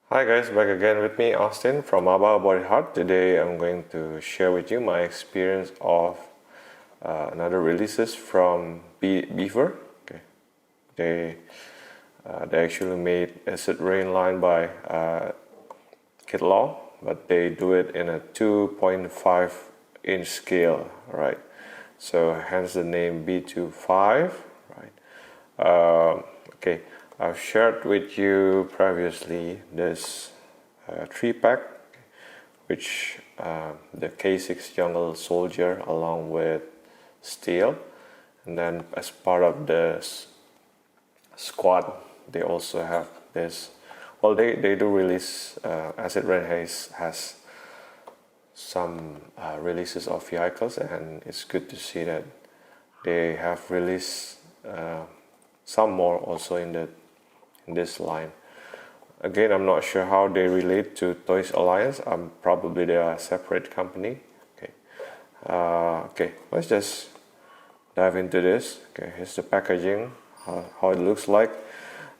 Hi guys, back again with me, Austin from About Body Heart. Today I'm going to share with you my experience of another releases from Beaver. Okay, they actually made Acid Rain line by Kid Law, but they do it in a 2.5 inch scale, right? So hence the name B2Five, right? Okay. I've shared with you previously this 3-pack, which the K6 Jungle Soldier along with Steel, and then as part of the squad they also have this. Well, they do release Acid Rain has some releases of vehicles, and it's good to see that they have released some more also in this line. Again, I'm not sure how they relate to Toys Alliance. Probably they are a separate company. Okay, okay, let's just dive into this. Okay, here's the packaging, how it looks like.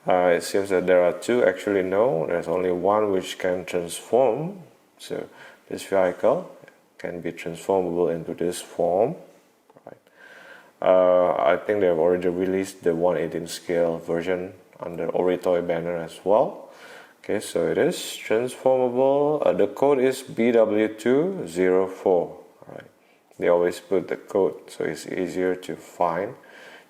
It seems that there are two. Actually, no, there's only one which can transform. So this vehicle can be transformable into this form. I think they've already released the 1/18 scale version under Oritoy banner as well. Okay, so it is transformable. The code is BW204. Right, they always put the code so it's easier to find.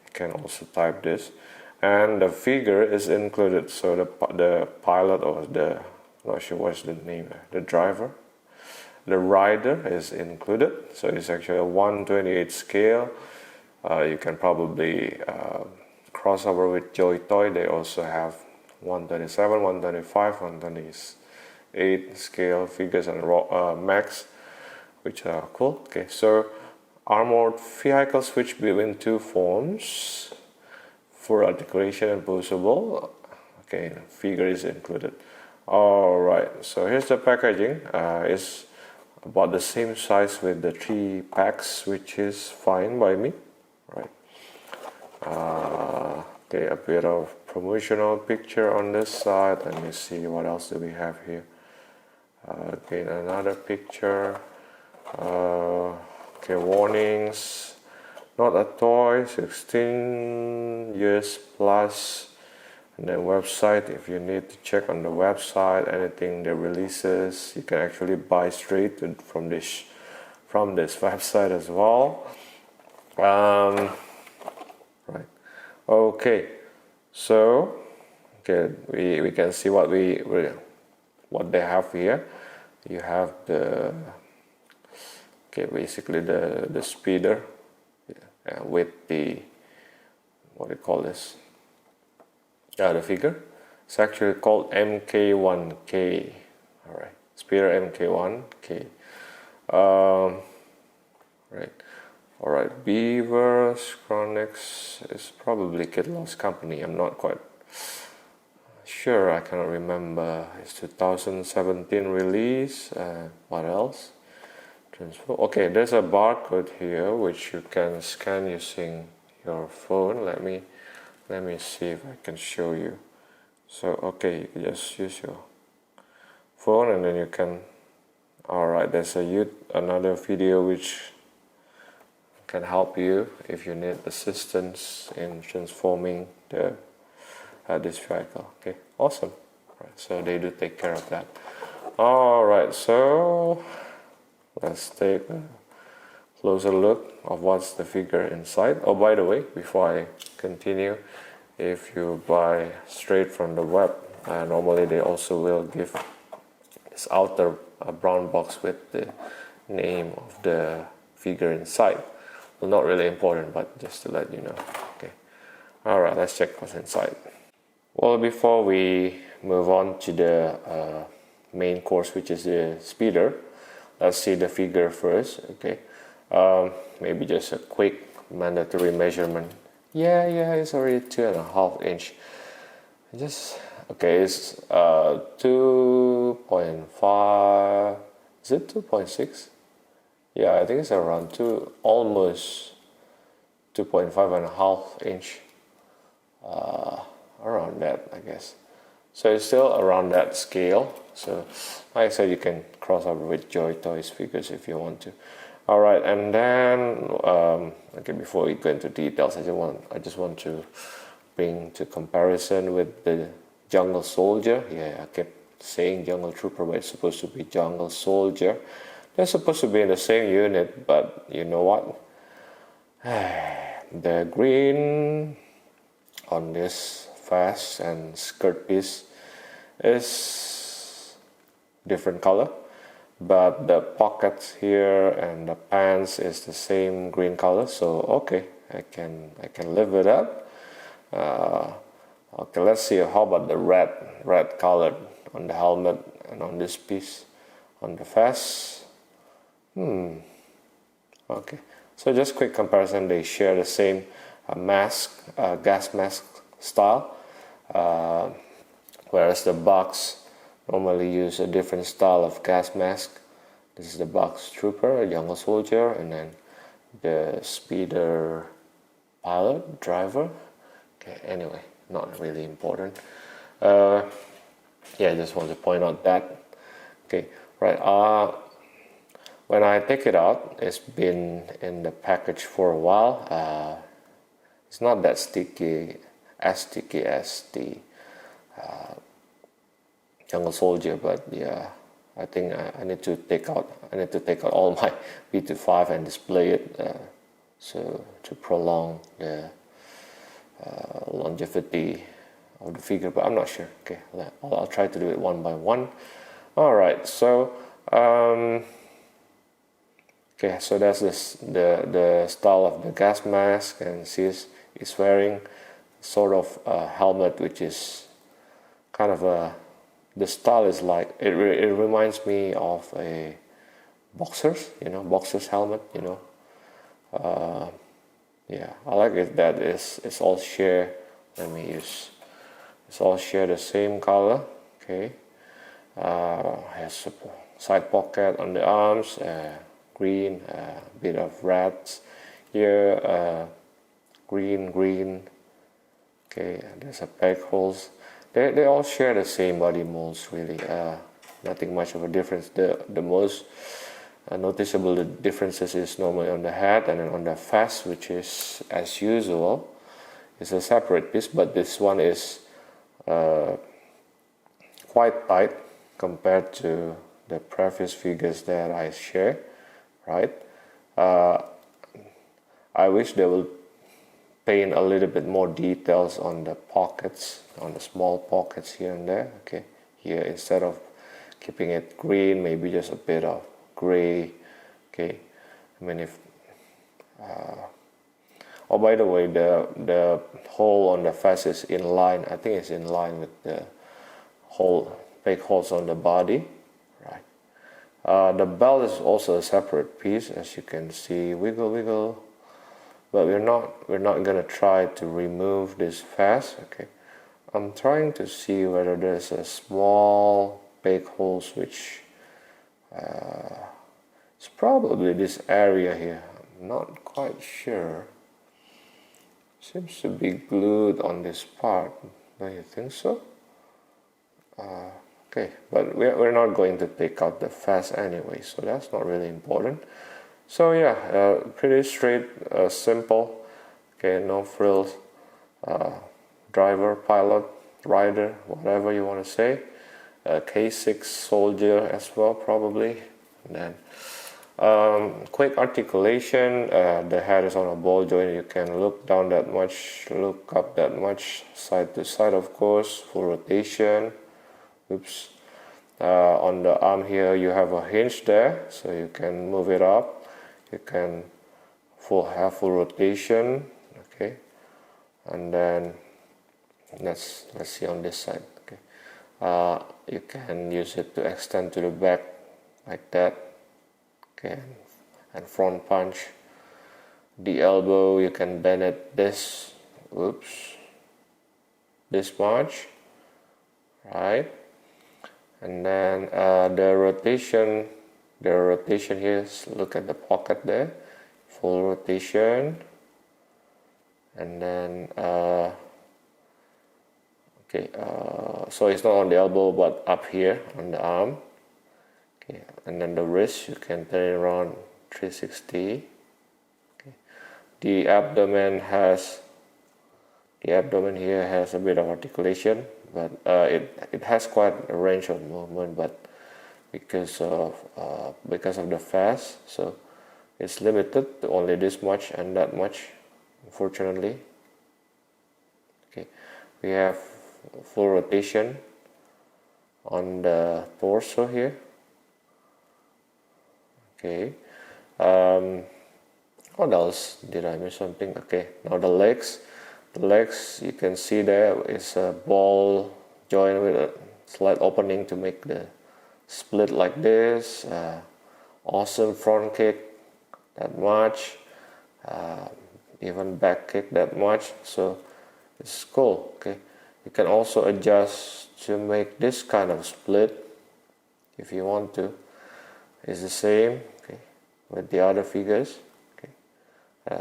You can also type this, and the figure is included. So the pilot, or the, not sure what's the name, the driver, the rider is included. So it's actually a 1/28 scale. You can probably cross over with Joy Toy. They also have 127, 125, 128 scale figures and max, which are cool. Okay, so armored vehicle switch between two forms for articulation and posable. Okay, figure is included. Alright, so here's the packaging. It's about the same size with the 3 packs, which is fine by me. Right. Okay, a bit of promotional picture on this side. Let me see what else do we have here. Again, another picture. Okay, warnings. Not a toy. 16 years plus. And then website. If you need to check on the website, anything they releases, you can actually buy straight from this website as well. Right. Okay. So, okay, we can see what they have here. You have basically the speeder with the, what do you call this? The figure. It's actually called MK1K. All right. Speeder MK1K. Right. Alright, Beaver, Chronics is probably Kid Law's company. I'm not quite sure, I cannot remember. It's 2017 release. What else? Okay, there's a barcode here which you can scan using your phone. Let me see if I can show you. So okay, you can just use your phone and then you can. Alright, there's another video which can help you if you need assistance in transforming this vehicle. Okay, awesome. Right, so they do take care of that. Alright, so let's take a closer look of what's the figure inside. Oh, by the way, before I continue, if you buy straight from the web, normally they also will give this outer brown box with the name of the figure inside. Well, not really important, but just to let you know. Okay. Alright, let's check what's inside. Well, before we move on to the main course, which is the speeder, let's see the figure first. Okay. Maybe just a quick mandatory measurement. Yeah, it's already 2.5 inch. It's 2.5. Is it 2.6? Yeah, I think it's around almost 2.5 and a half inch, around that, I guess. So it's still around that scale. So like I said, you can cross over with Joy Toys figures if you want to. All right, and then okay, before we go into details, I just want to bring to comparison with the Jungle Soldier. Yeah, I kept saying Jungle Trooper, but it's supposed to be Jungle Soldier. They're supposed to be in the same unit, but you know what? The green on this vest and skirt piece is different color, but the pockets here and the pants is the same green color. So okay, I can live with that. Okay, let's see how about the red colored on the helmet and on this piece on the vest. Okay, so just quick comparison, they share the same gas mask style, whereas the box normally use a different style of gas mask. This is the box trooper, a Jungle Soldier, and then the speeder pilot driver. Okay, anyway, not really important. Yeah, I just want to point out that. Okay, right. When I take it out, it's been in the package for a while. It's not that sticky as the Jungle Soldier, but yeah, I think I need to take out all my B2Five and display it, so to prolong the longevity of the figure, but I'm not sure. Okay, I'll try to do it one by one. All right, so okay, so that's the style of the gas mask, and she's wearing sort of a helmet, which is kind of the style is like it reminds me of a boxer's helmet. Yeah, I like it that it's all share. It's all share the same color. Okay, has a side pocket on the arms, green, bit of red here, green. Okay, there's a peg holes. They all share the same body molds, really. Nothing much of a difference. The most noticeable differences is normally on the head and then on the vest, which is as usual is a separate piece, but this one is quite tight compared to the previous figures that I share, right? I wish they will paint a little bit more details on the pockets, on the small pockets here and there. Okay, here instead of keeping it green, maybe just a bit of gray. Okay, I mean if oh, by the way, the hole on the vest is in line. I think it's in line with the peg holes on the body, right? The belt is also a separate piece, as you can see. Wiggle. But we're not gonna try to remove this vest. Okay, I'm trying to see whether there's a small peg holes, which it's probably this area here. I'm not quite sure. Seems to be glued on this part. Don't you think so? Okay, but we're not going to take out the vest anyway, so that's not really important. So yeah, pretty straight, simple. Okay, no frills. Driver, pilot, rider, whatever you want to say. K6 soldier as well, probably. And then quick articulation. The head is on a ball joint. You can look down that much, look up that much, side to side, of course. Full rotation. Oops. On the arm here, you have a hinge there, so you can move it up. You can have full rotation. Okay, and then let's see on this side. Okay, you can use it to extend to the back like that. Okay, and front punch. The elbow, you can bend it this much, right? And then the rotation here, look at the pocket there, full rotation. And then Okay, so it's not on the elbow but up here on the arm. Okay, and then the wrist you can turn it around 360. Okay. The abdomen here has a bit of articulation, but it has quite a range of movement, but because of the fast, so it's limited to only this much and that much, unfortunately. Okay, we have full rotation on the torso here. Okay, what else did I miss something? Okay, now the legs you can see there is a ball joint with a slight opening to make the split like this. Awesome front kick, that much, even back kick that much, so it's cool. Okay, you can also adjust to make this kind of split if you want to. It's the same, okay, with the other figures. Okay,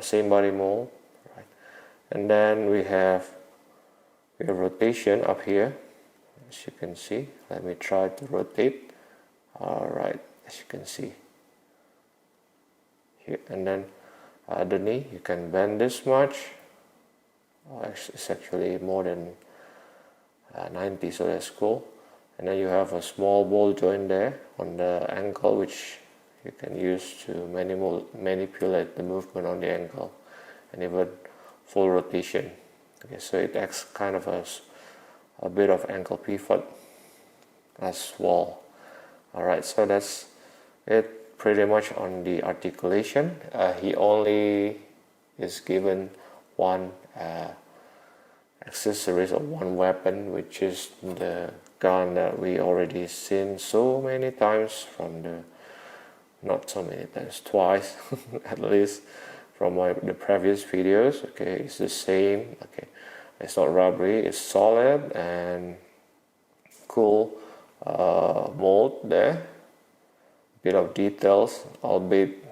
same body mold, right? And then we have rotation up here, as you can see. Let me try to rotate. All right, as you can see here, and then the knee you can bend this much. It's actually more than 90, so that's cool. And then you have a small ball joint there on the ankle, which you can use to manipulate the movement on the ankle, and even full rotation. Okay, so it acts kind of as a bit of ankle pivot as well. Alright, so that's it pretty much on the articulation. He only is given one accessories or one weapon, which is the gun that we already seen so many times from not so many times, twice at least from the previous videos. Okay, it's the same. Okay, it's not rubbery, it's solid and cool mold there. Bit of details, albeit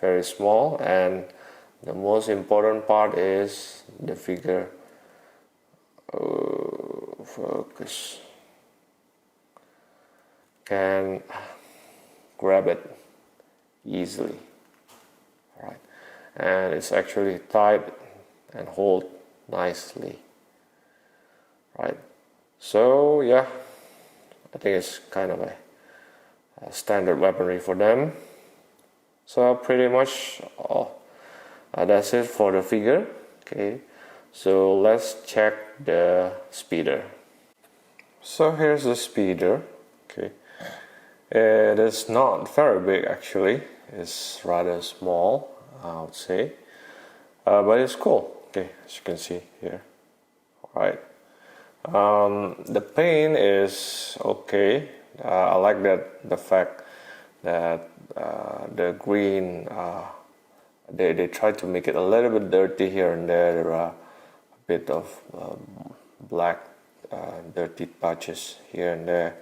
very small, and the most important part is the figure. Focus. Can grab it easily. Alright, and it's actually tight and hold nicely. Right, so yeah, I think it's kind of a standard weaponry for them. So pretty much that's it for the figure. Okay, so let's check the speeder. So here's the speeder. Okay, it is not very big actually, it's rather small, I would say, but it's cool. Okay, as you can see here. Alright, the paint is okay. I like the fact that the green, they try to make it a little bit dirty here and there. There are a bit of black dirty patches here and there,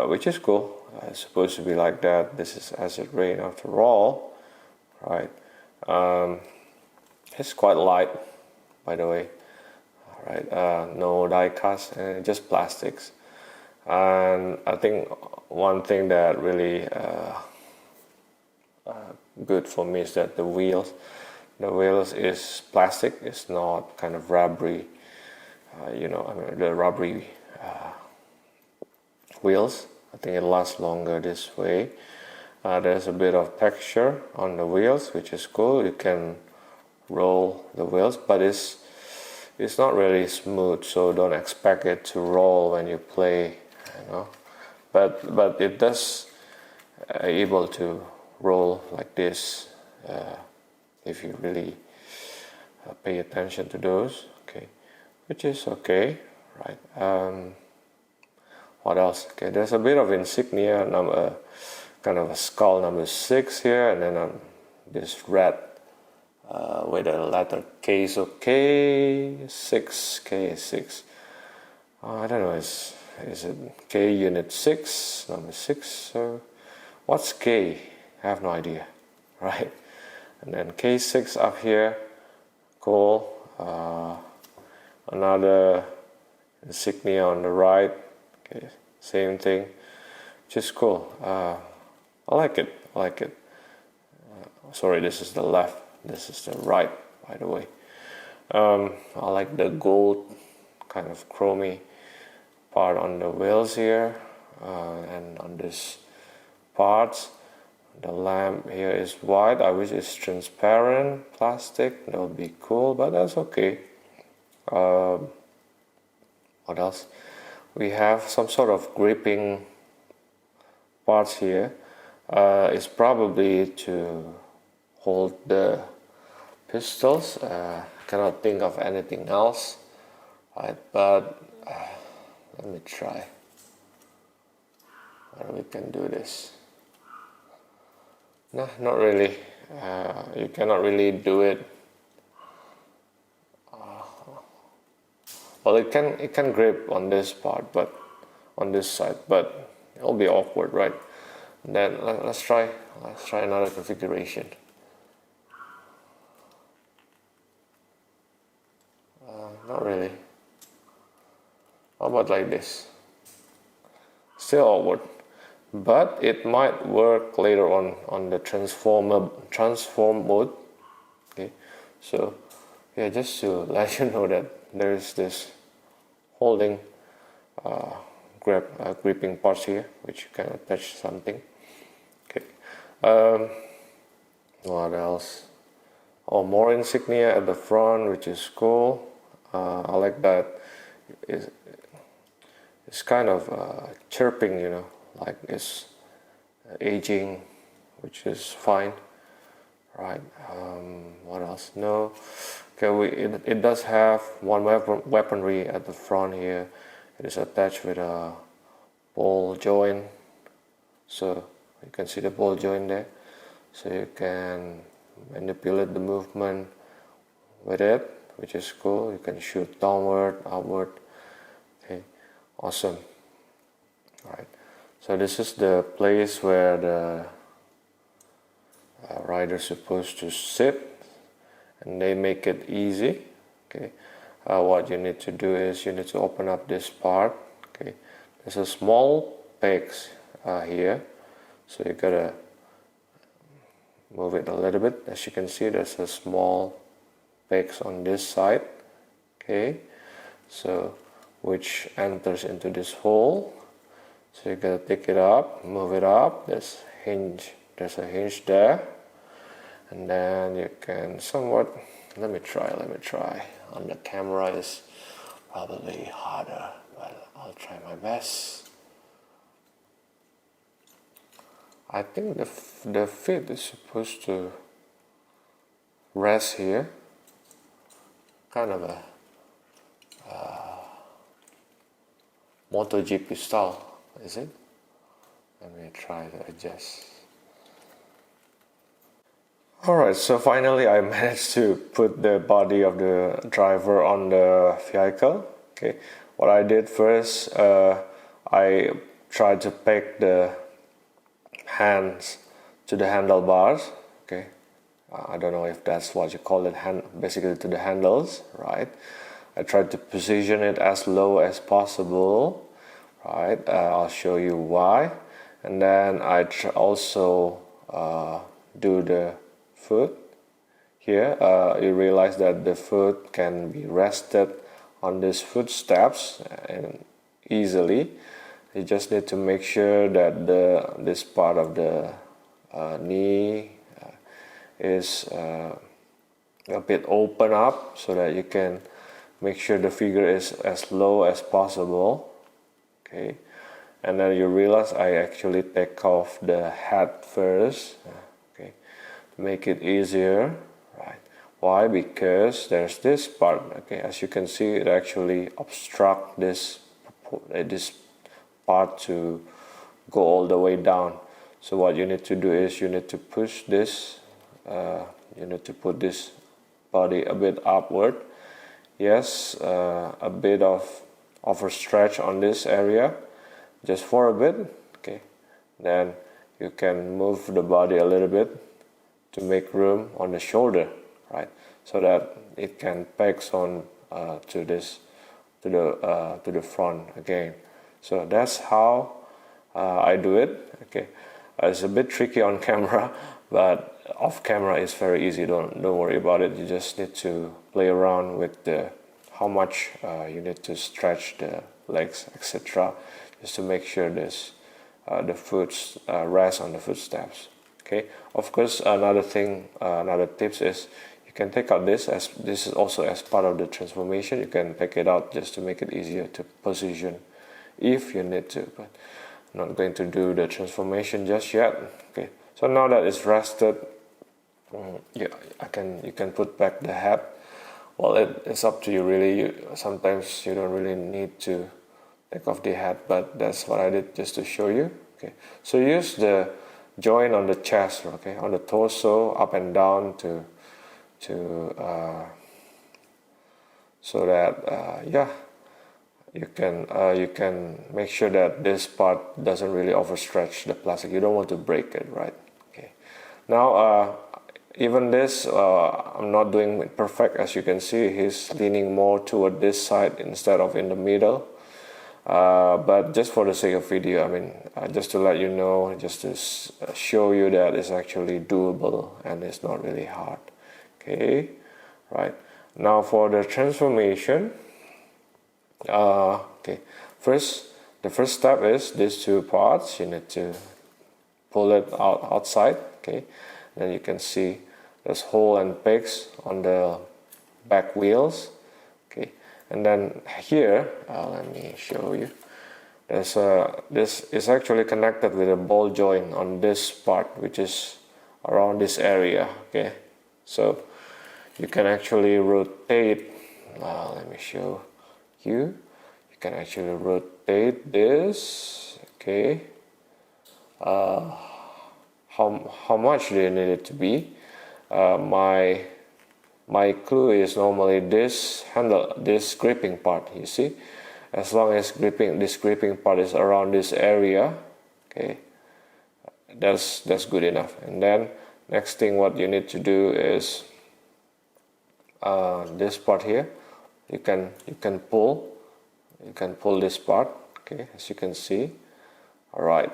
which is cool. It's supposed to be like that. This is acid rain after all, right? It's quite light, by the way. Alright, no die cast, just plastics. And I think one thing that really good for me is that the wheels is plastic. It's not kind of rubbery, the rubbery wheels. I think it lasts longer this way. There's a bit of texture on the wheels, which is cool. You can roll the wheels, but it's not really smooth, so don't expect it to roll when you play, but it does able to roll like this if you really pay attention to those. Okay, which is okay, right? What else? Okay, there's a bit of insignia, kind of a skull number 6 here, and then this red with the letter K, so K6. I don't know, is it K unit 6, number 6? So what's K? I have no idea, right? And then K6 up here, cool. Another insignia on the right. Okay, same thing, which is cool. I like it. Sorry, this is the left. This is the right, by the way. I like the gold kind of chromy part on the wheels here, and on this parts. The lamp here is white. I wish it's transparent plastic. That would be cool, but that's okay. What else? We have some sort of gripping parts here. It's probably to hold the pistols. Cannot think of anything else, right? But let me try. How we can do this? No, not really. You cannot really do it. Well, it can grip on this part, but on this side, but it'll be awkward, right? Then let's try another configuration. Not really. How about like this? Still awkward, but it might work later on the transform mode. Okay, so yeah, just to let you know that there is this holding gripping parts here, which you can attach something. Okay, what else? Oh, more insignia at the front, which is cool. I like that. It's kind of chirping, you know, like it's aging, which is fine, right? What else? No. Okay, it does have one weaponry at the front here. It is attached with a ball joint, so you can see the ball joint there. So you can manipulate the movement with it, which is cool. You can shoot downward, upward. Okay, awesome. All right. So this is the place where the rider is supposed to sit, and they make it easy. Okay. What you need to do is you need to open up this part. Okay. There's a small pegs here, so you gotta move it a little bit. As you can see, there's a small pegs on this side. Okay, so which enters into this hole. So you gotta pick it up, move it up. There's a hinge there, and then you can somewhat. Let me try. On the camera is probably harder, but I'll try my best. I think the feet is supposed to rest here, kind of a MotoGP style, is it? Let me try to adjust. Alright, so finally I managed to put the body of the driver on the vehicle. Okay, what I did first, I tried to peg the hands to the handlebars. Okay, I don't know if that's what you call it, basically to the handles, right? I tried to position it as low as possible, right? I'll show you why. And then I also do the foot here. You realize that the foot can be rested on these footsteps and easily. You just need to make sure that this part of the knee is a bit open up, so that you can make sure the figure is as low as possible. Okay, and then you realize I actually take off the hat first. Okay, to make it easier, right? Why? Because there's this part. Okay, as you can see, it actually obstructs this part to go all the way down. So what you need to do is you need to push this. You need to put this body a bit upward. Yes, a bit of overstretch on this area, just for a bit. Okay, then you can move the body a little bit to make room on the shoulder, right? So that it can peg on to this to the front again. So that's how I do it. Okay, it's a bit tricky on camera, but off camera is very easy. Don't worry about it. You just need to play around with the how much you need to stretch the legs, etc., just to make sure this the foot rest on the footsteps. Okay. Of course, another thing, another tips is you can take out this, as this is also as part of the transformation. You can take it out just to make it easier to position if you need to, but I'm not going to do the transformation just yet. Okay. So now that it's rested, yeah, you can put back the hat. Well, it's up to you really. Sometimes you don't really need to take off the hat, but that's what I did just to show you. Okay, so use the joint on the chest, okay, on the torso, up and down to so that yeah, you can make sure that this part doesn't really overstretch the plastic. You don't want to break it, right? Okay, now even this, I'm not doing it perfect. As you can see, he's leaning more toward this side instead of in the middle. But just for the sake of video, I mean, just to let you know, just to show you that it's actually doable and it's not really hard. Okay, right. Now for the transformation, okay, the first step is these two parts. You need to pull it outside. Okay, then you can see there's hole and pegs on the back wheels. Okay, and then here, let me show you. There's this is actually connected with a ball joint on this part, which is around this area. Okay, so you can actually rotate. Let me show you. You can actually rotate this. Okay. How much do you need it to be? My clue is normally this handle, this gripping part. You see, as long as this gripping part is around this area, okay, that's good enough. And then next thing, what you need to do is this part here. You can pull this part. Okay, as you can see. All right.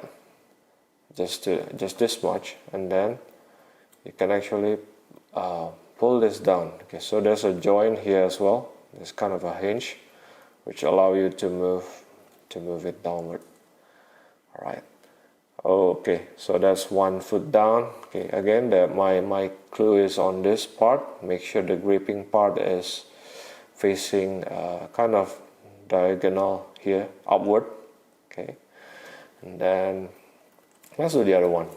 Just this much, and then you can actually pull this down. Okay, so there's a joint here as well. There's kind of a hinge which allow you to move it downward. All right. Okay, so that's one foot down. Okay, again, my clue is on this part. Make sure the gripping part is facing kind of diagonal here, upward. Okay, and then let's do the other one.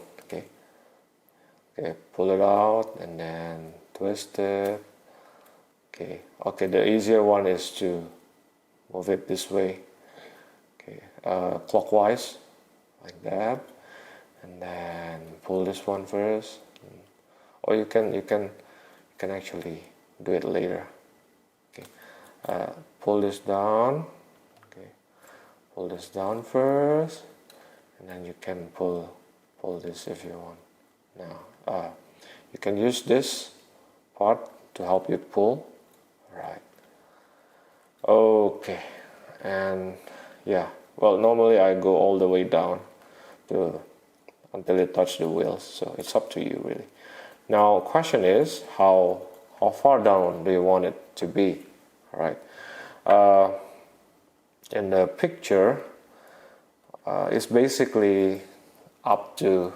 Okay, pull it out and then twist it. Okay, the easier one is to move it this way. Okay, clockwise, like that, and then pull this one first, or you can actually do it later. Okay, pull this down. Okay, pull this down first. And then you can pull this if you want. Now you can use this part to help you pull. Right. Okay. And yeah, well, normally I go all the way down until it touches the wheels. So it's up to you really. Now question is how far down do you want it to be? All right. In the picture, it's basically up to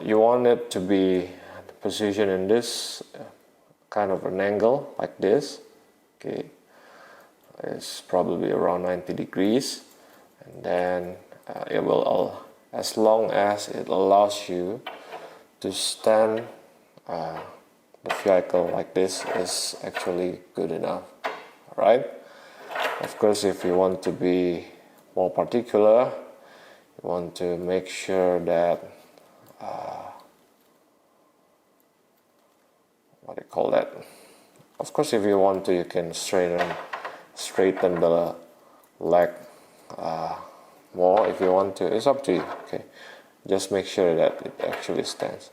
you want it to be positioned in this kind of an angle like this. Okay, it's probably around 90 degrees, and then it will, as long as it allows you to stand the vehicle like this, is actually good enough. All right. Of course, if you want to be more particular, you want to make sure that what do you call that? Of course, if you want to, you can straighten the leg more if you want to. It's up to you. Okay, just make sure that it actually stands.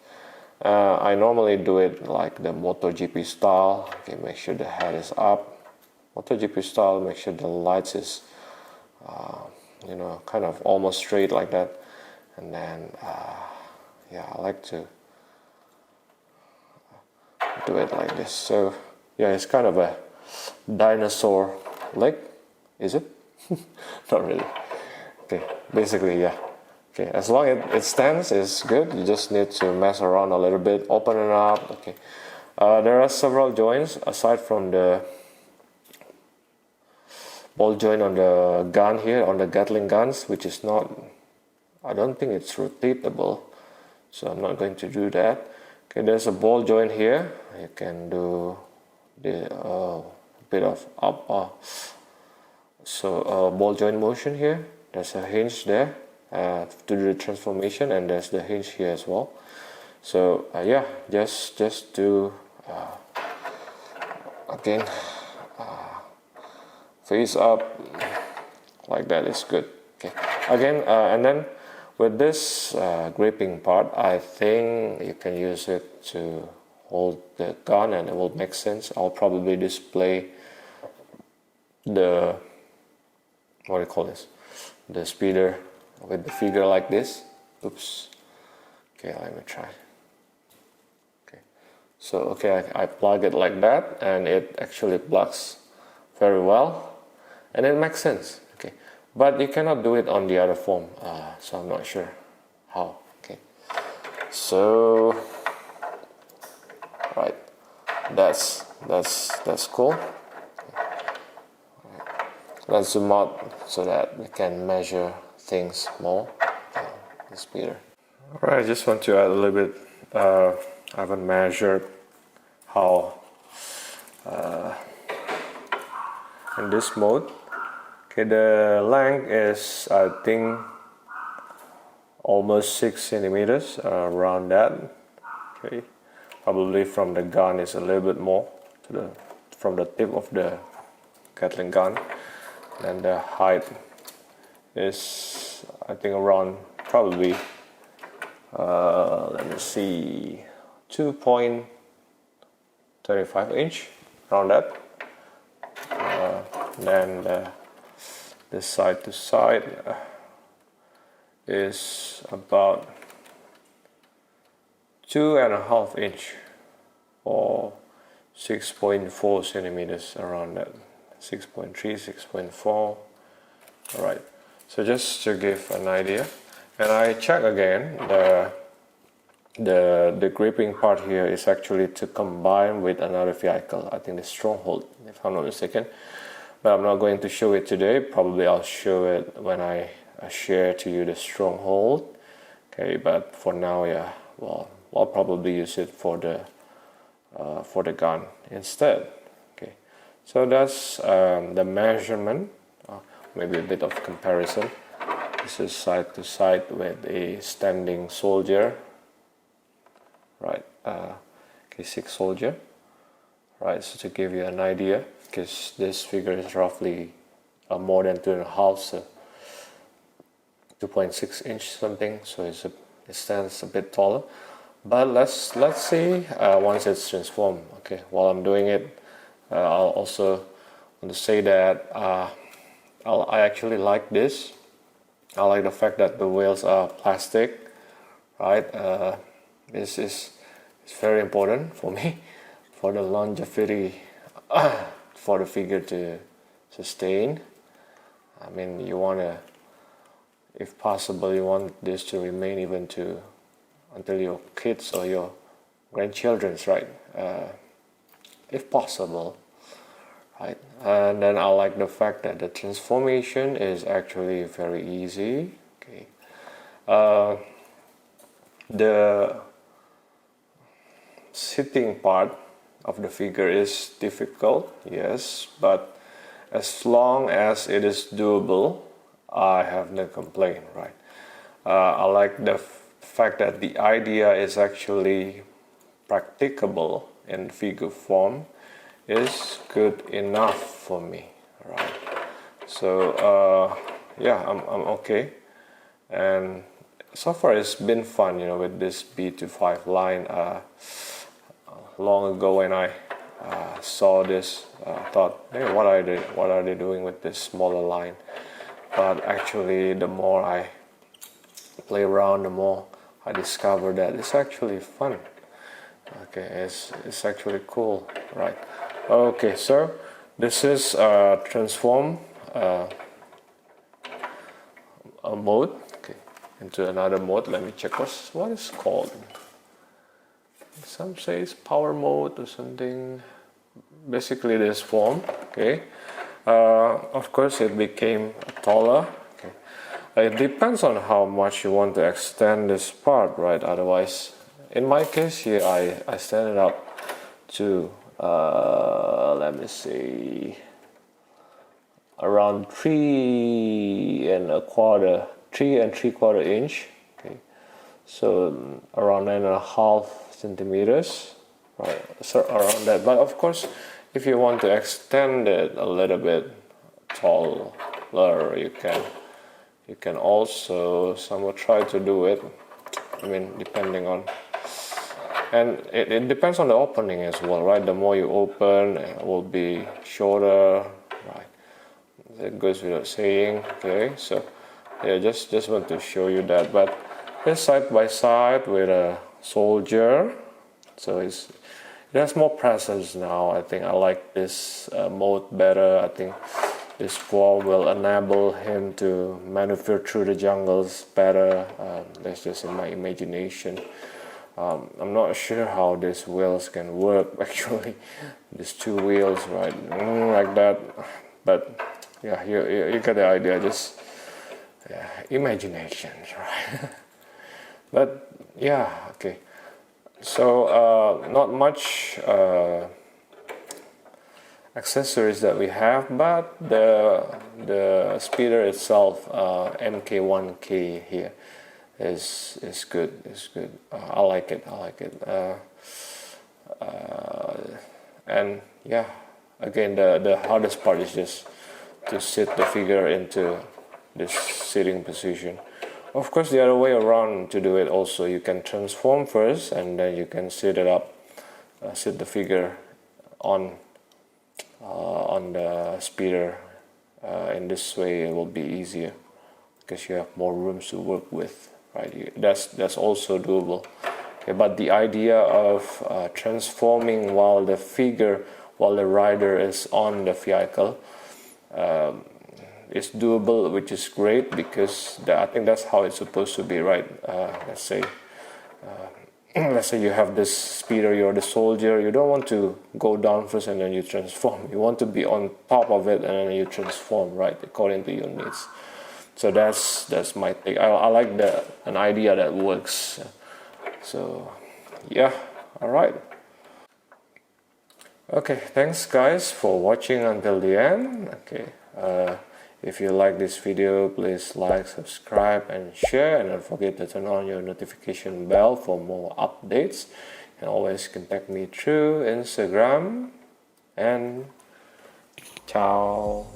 I normally do it like the MotoGP style. Okay, make sure the head is up. MotoGP style, make sure the lights is kind of almost straight like that, and then yeah, I like to do it like this. So yeah, it's kind of a dinosaur leg, is it? Not really. Okay, basically, yeah. Okay, as long as it stands, it's good. You just need to mess around a little bit, open it up. Okay, there are several joints aside from the ball joint on the gun here, on the Gatling guns, which is not, I don't think it's rotatable, so I'm not going to do that. Okay, there's a ball joint here. You can do the bit of up, ball joint motion here. There's a hinge there to do the transformation, and there's the hinge here as well. So yeah, just do again face up like that is good. Okay, again, and then with this gripping part, I think you can use it to hold the gun, and it will make sense. I'll probably display the, what do you call this, the speeder with the figure like this. Oops. Okay, let me try. Okay, so okay, I plug it like that, and it actually plugs very well, and it makes sense. Okay, but you cannot do it on the other form, so I'm not sure how. Okay, so right, that's cool. Let's zoom out so that we can measure things more. The speeder. Alright, I just want to add a little bit. I haven't measured how in this mode. Okay, the length is, I think, almost 6 centimeters, around that. Okay, probably from the gun is a little bit more to from the tip of the Gatling gun. And the height is, I think, around probably let me see, 2.35 inch, around that. Then the side to side is about 2.5 inch or 6.4 centimeters, around that. 6.3, 6.4. Alright, so just to give an idea, and I check again, the gripping part here is actually to combine with another vehicle, I think the Stronghold, if I'm not mistaken, but I'm not going to show it today. Probably I'll show it when I share to you the Stronghold. Okay, but for now, yeah, well, I'll probably use it for the gun instead. Okay, so that's the measurement, maybe a bit of comparison. This is side to side with a standing soldier, right? K6 soldier, right? So to give you an idea, because this figure is roughly more than 2.5, so 2.6 inch something, so it stands a bit taller. But let's see once it's transformed. Okay, while I'm doing it, I'll also want to say that I actually like this. I like the fact that the wheels are plastic, right? This is very important for me, for the longevity, for the figure to sustain. I mean, you want to, if possible, you want this to remain even until your kids or your grandchildren's, right? If possible, right? And then I like the fact that the transformation is actually very easy. Okay, the sitting part of the figure is difficult, yes, but as long as it is doable, I have no complaint, right? I like the fact that the idea is actually practicable in figure form is good enough for me, right? So yeah, I'm okay, and so far it's been fun, with this B2Five line. Long ago when I saw this, thought, hey, what are they doing with this smaller line? But actually, the more I play around, the more I discover that it's actually fun. Okay, it's actually cool, right? Okay, so this is transform a mode. Okay, into another mode. Let me check what it's called. Some say it's power mode or something. Basically, this form. Okay, of course it became taller. Okay, it depends on how much you want to extend this part, right? Otherwise, in my case here, I stand it up to let me see, around 3.75 inch. Okay, so around 9.5 centimeters, right? So around that. But of course, if you want to extend it a little bit taller, you can also somewhat try to do it. I mean, depending on, and it depends on the opening as well, right? The more you open, it will be shorter, right? It goes without saying. Okay, so yeah, just want to show you that. But it's side by side with a soldier, so it has more presence now. I think I like this mode better. I think this form will enable him to maneuver through the jungles better. That's just in my imagination. I'm not sure how these wheels can work actually. These two wheels, right, like that. But yeah, you get the idea. Just imagination, right? But yeah, okay. So not much accessories that we have, but the speeder itself, MK1K here, is good. It's good. I like it. And yeah, again, the hardest part is just to sit the figure into this sitting position. Of course, the other way around to do it also, you can transform first and then you can sit it up, sit the figure on the speeder. In this way it will be easier because you have more rooms to work with, right? That's also doable. Okay, but the idea of transforming while the rider is on the vehicle, it's doable, which is great because I think that's how it's supposed to be, right? Let's say you have this speeder, you're the soldier. You don't want to go down first and then you transform. You want to be on top of it and then you transform, right, according to your needs. So that's my take. I like an idea that works. So yeah, all right. Okay, thanks guys for watching until the end. Okay. If you like this video, please like, subscribe and share, and don't forget to turn on your notification bell for more updates. You can always contact me through Instagram, and ciao.